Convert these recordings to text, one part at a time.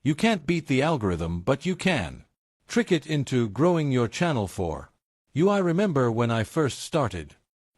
You can't beat the algorithm, but you can trick it into growing your channel for you. I remember when I first started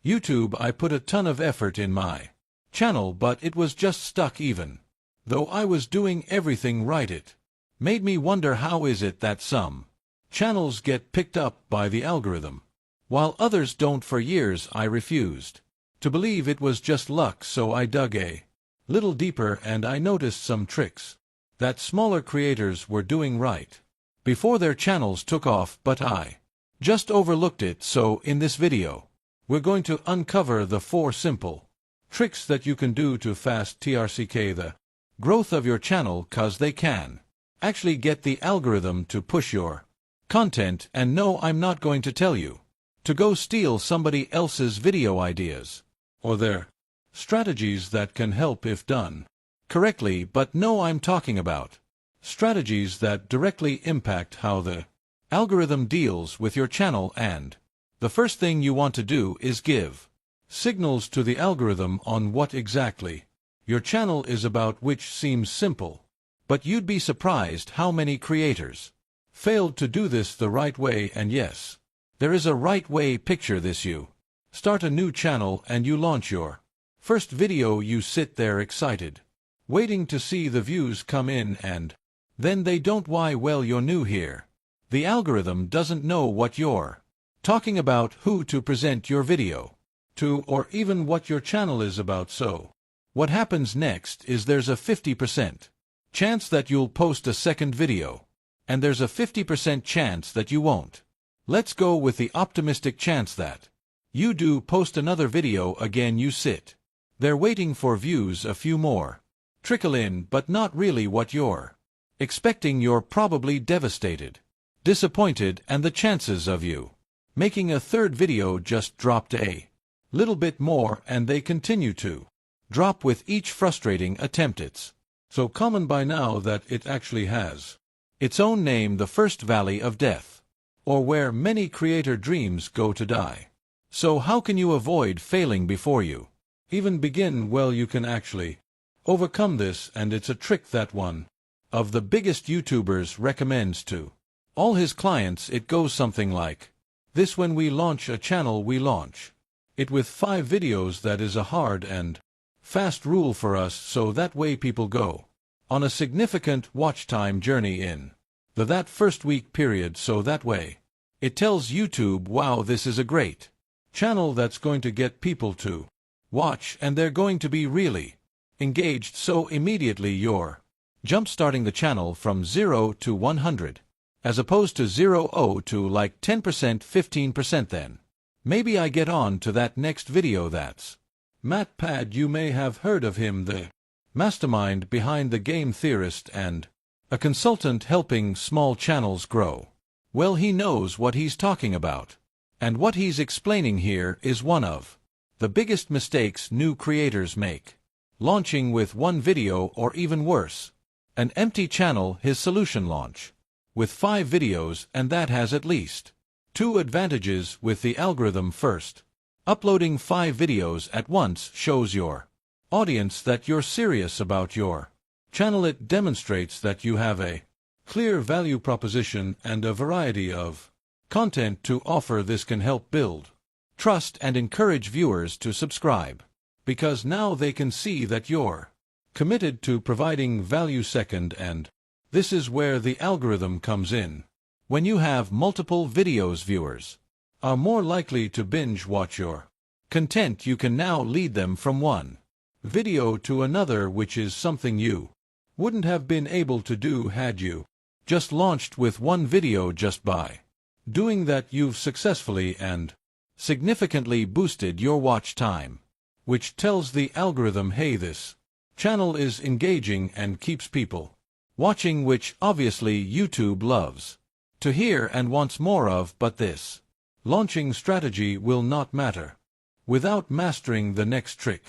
YouTube, I put a ton of effort in my channel, but it was just stuck even though I was doing everything right. It made me wonder, how is it that some channels get picked up by the algorithm while others don't? For years I refused to believe it was just luck, so I dug a little deeper and I noticed some tricks that smaller creators were doing right before their channels took off, but I just overlooked it. So in this video, we're going to uncover the 4 simple tricks that you can do to fast track the growth of your channel, cause they can actually get the algorithm to push your content. And no, I'm not going to tell you to go steal somebody else's video ideas or their strategies that can help if done correctly, but no, I'm talking about strategies that directly impact how the algorithm deals with your channel. And the first thing you want to do is give signals to the algorithm on what exactly your channel is about, which seems simple, but you'd be surprised how many creators failed to do this the right way. And yes, there is a right way. Picture this: you start a new channel and you launch your first video. You sit there excited, waiting to see the views come in, and then they don't. Why? Well, you're new here. The algorithm doesn't know what you're talking about, who to present your video to, or even what your channel is about. So what happens next is there's a 50% chance that you'll post a second video, and there's a 50% chance that you won't. Let's go with the optimistic chance that you do post another video. Again, you sit there waiting for views, a few more trickle in, but not really what you're expecting. You're probably devastated, disappointed, and the chances of you making a third video just dropped a little bit more, and they continue to drop with each frustrating attempt. It's so common by now that it actually has its own name, the first valley of death, or where many creator dreams go to die. So how can you avoid failing before you even begin? Well, you can actually overcome this, and it's a trick that one of the biggest YouTubers recommends to all his clients. It goes something like this: when we launch a channel, we launch it with 5 videos. That is a hard and fast rule for us, so that way people go on a significant watch time journey in that first week period. So that way it tells YouTube, wow, this is a great channel that's going to get people to watch, and they're going to be really engaged. So immediately you're jump-starting the channel from 0 to 100, as opposed to 0 to like 10%, 15%. Then maybe I get on to that next video. That's Matt Pad. You may have heard of him, the mastermind behind the game theorist and a consultant helping small channels grow. Well, he knows what he's talking about, and what he's explaining here is one of the biggest mistakes new creators make: launching with 1 video, or even worse, an empty channel. His solution: launch with 5 videos, and that has at least 2 advantages with the algorithm. First, uploading 5 videos at once shows your audience that you're serious about your channel. It demonstrates that you have a clear value proposition and a variety of content to offer. This can help build trust and encourage viewers to subscribe, because now they can see that you're committed to providing value. Second, and this is where the algorithm comes in, when you have multiple videos, viewers are more likely to binge watch your content. You can now lead them from one video to another, which is something you wouldn't have been able to do had you just launched with 1 video. Just by doing that, you've successfully and significantly boosted your watch time, which tells the algorithm, hey, this channel is engaging and keeps people watching, which obviously YouTube loves to hear and wants more of. But this launching strategy will not matter without mastering the next trick.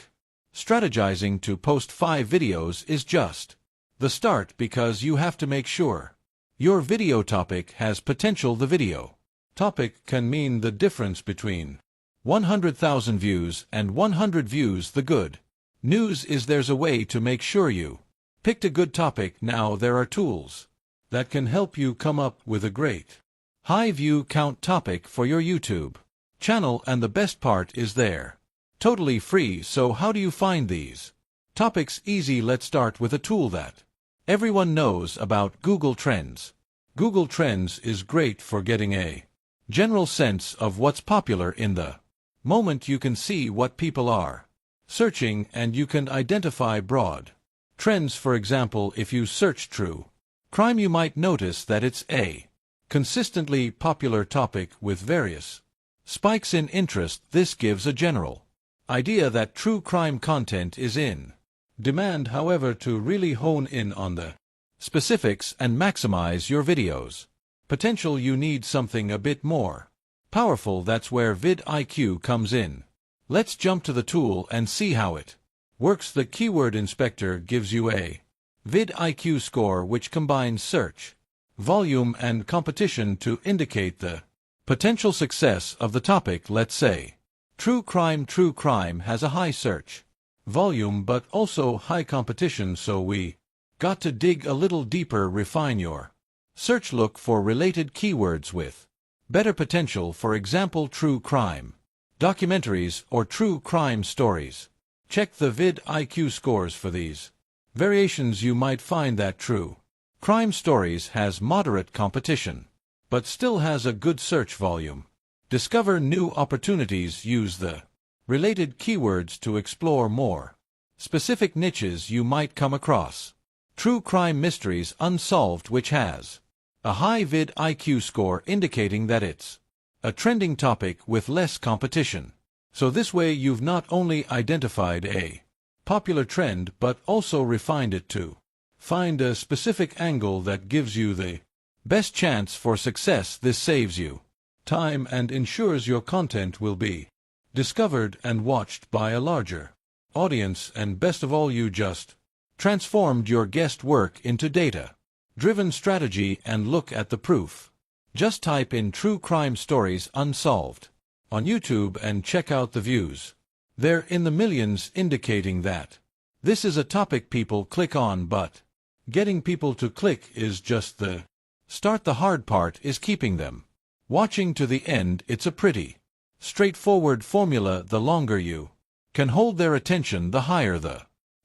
Strategizing to post 5 videos is just the start, because you have to make sure your video topic has potential. The video topic can mean the difference between 100,000 views and 100 views. The good news is there's a way to make sure you Picked a good topic. Now there are tools that can help you come up with a great high view count topic for your YouTube channel, and the best part is they're totally free. So how do you find these topics? Easy. Let's start with a tool that everyone knows about: Google Trends. Google Trends is great for getting a general sense of what's popular in the moment. You can see what people are searching, and you can identify broad trends. For example, if you search true crime, you might notice that it's a consistently popular topic with various spikes in interest. This gives a general idea that true crime content is in demand. However, to really hone in on the specifics and maximize your video's potential, you need something a bit more powerful. That's where vidIQ comes in. Let's jump to the tool and see how it works. The Keyword Inspector gives you a vidIQ score which combines search volume and competition to indicate the potential success of the topic. Let's say true crime. True crime has a high search volume but also high competition, so we got to dig a little deeper. Refine your search. Look for related keywords with better potential. For example, true crime documentaries or true crime stories. Check the vidIQ scores for these variations. You might find that true crime stories has moderate competition but still has a good search volume. Discover new opportunities. Use the related keywords to explore more specific niches you might come across. True crime mysteries unsolved, which has a high vidIQ score, indicating that it's a trending topic with less competition. So this way you've not only identified a popular trend but also refined it to find a specific angle that gives you the best chance for success. This saves you time and ensures your content will be discovered and watched by a larger audience. And best of all, you just transformed your guest work into data-driven strategy. And look at the proof. Just type in true crime stories unsolved on YouTube and check out the views. They're in the millions, indicating that this is a topic people click on. But getting people to click is just the start. The hard part is keeping them watching to the end. It's a pretty straightforward formula. The longer you can hold their attention, the higher the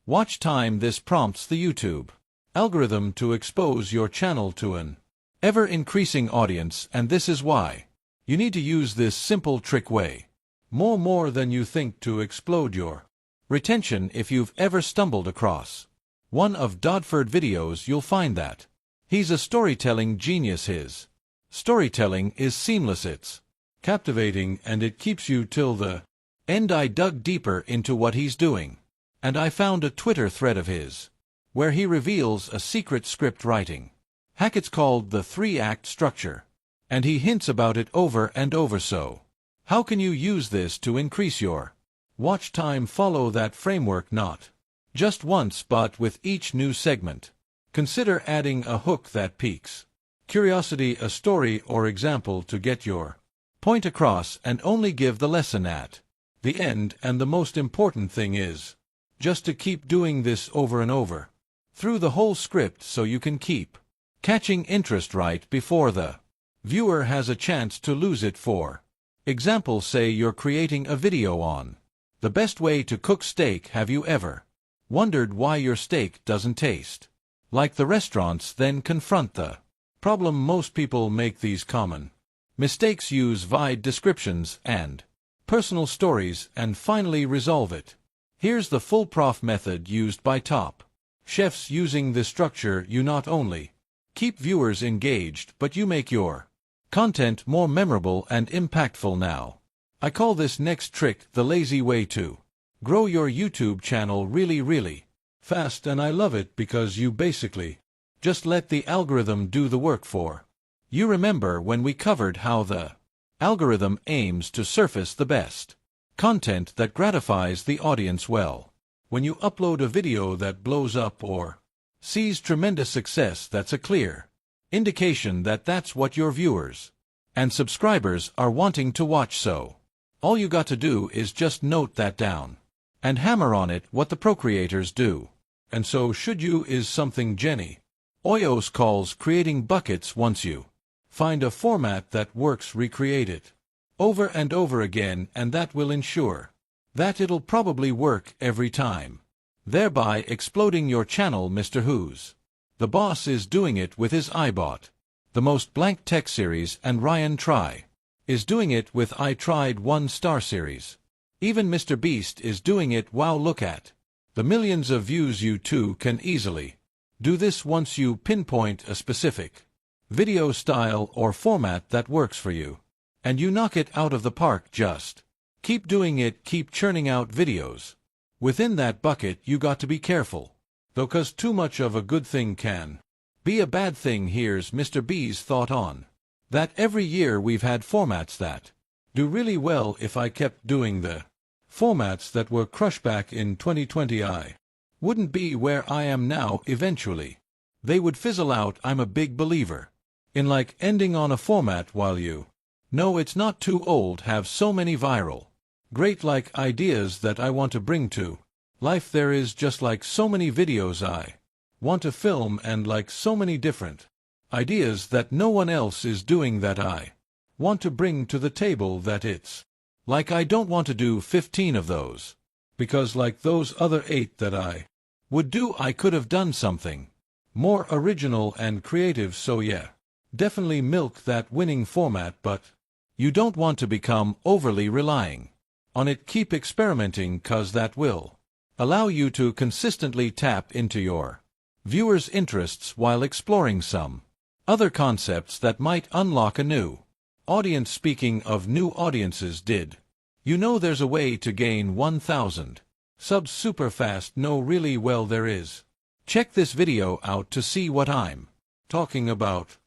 watch time. This prompts the YouTube algorithm to expose your channel to an ever-increasing audience, and this is why you need to use this simple trick way more than you think to explode your retention. If you've ever stumbled across one of Dodford videos, you'll find that he's a storytelling genius. His storytelling is seamless, it's captivating, and it keeps you till the end. I dug deeper into what he's doing, and I found a Twitter thread of his where he reveals a secret script writing hack. It's called the 3-act structure, and he hints about it over and over. So how can you use this to increase your watch time? Follow that framework not just once but with each new segment. Consider adding a hook that piques curiosity, a story or example to get your point across, and only give the lesson at the end. And the most important thing is just to keep doing this over and over through the whole script, so you can keep catching interest right before the viewer has a chance to lose it. For example, say you're creating a video on the best way to cook steak. Have you ever wondered why your steak doesn't taste like the restaurants? Then confront the problem. Most people make these common mistakes: use vague descriptions and personal stories, and finally resolve it. Here's the foolproof method used by top chefs. Using this structure, you not only keep viewers engaged, but you make your content more memorable and impactful. Now, I call this next trick the lazy way to grow your YouTube channel really fast, and I love it because you basically just let the algorithm do the work for you. Remember when we covered how the algorithm aims to surface the best content that gratifies the audience? Well, when you upload a video that blows up or sees tremendous success, that's a clear indication that that's what your viewers and subscribers are wanting to watch. So all you got to do is just note that down and hammer on it. What the pro creators do And so should you is something Jenny Oyos calls creating buckets. Once you find a format that works, recreate it over and over again, and that will ensure that it'll probably work every time, thereby exploding your channel. Mr. Who's the Boss is doing it with his iBot, the most blank tech series, and Ryan Try is doing it with I Tried 1-star series. Even Mr. Beast is doing it. Wow, look at the millions of views. You too can easily do this once you pinpoint a specific video style or format that works for you, and you knock it out of the park. Just keep doing it, keep churning out videos within that bucket. You got to be careful, though, 'cause too much of a good thing can be a bad thing. Here's Mr. B's thought on that. Every year we've had formats that do really well. If I kept doing the formats that were crushed back in 2020, I wouldn't be where I am now. Eventually, they would fizzle out. I'm a big believer in ending on a format while you know it's not too old. Have so many viral, great ideas that I want to bring to life. There is just so many videos I want to film, and so many different ideas that no one else is doing that I want to bring to the table. That it's I don't want to do 15 of those, because those other 8 that I would do, I could have done something more original and creative. So yeah, definitely milk that winning format, but you don't want to become overly relying on it. Keep experimenting, 'cause that will allow you to consistently tap into your viewers' interests while exploring some other concepts that might unlock a new audience. Speaking of new audiences, did you know there's a way to gain 1,000 subs super fast? No, really? Well, there is. Check this video out to see what I'm talking about.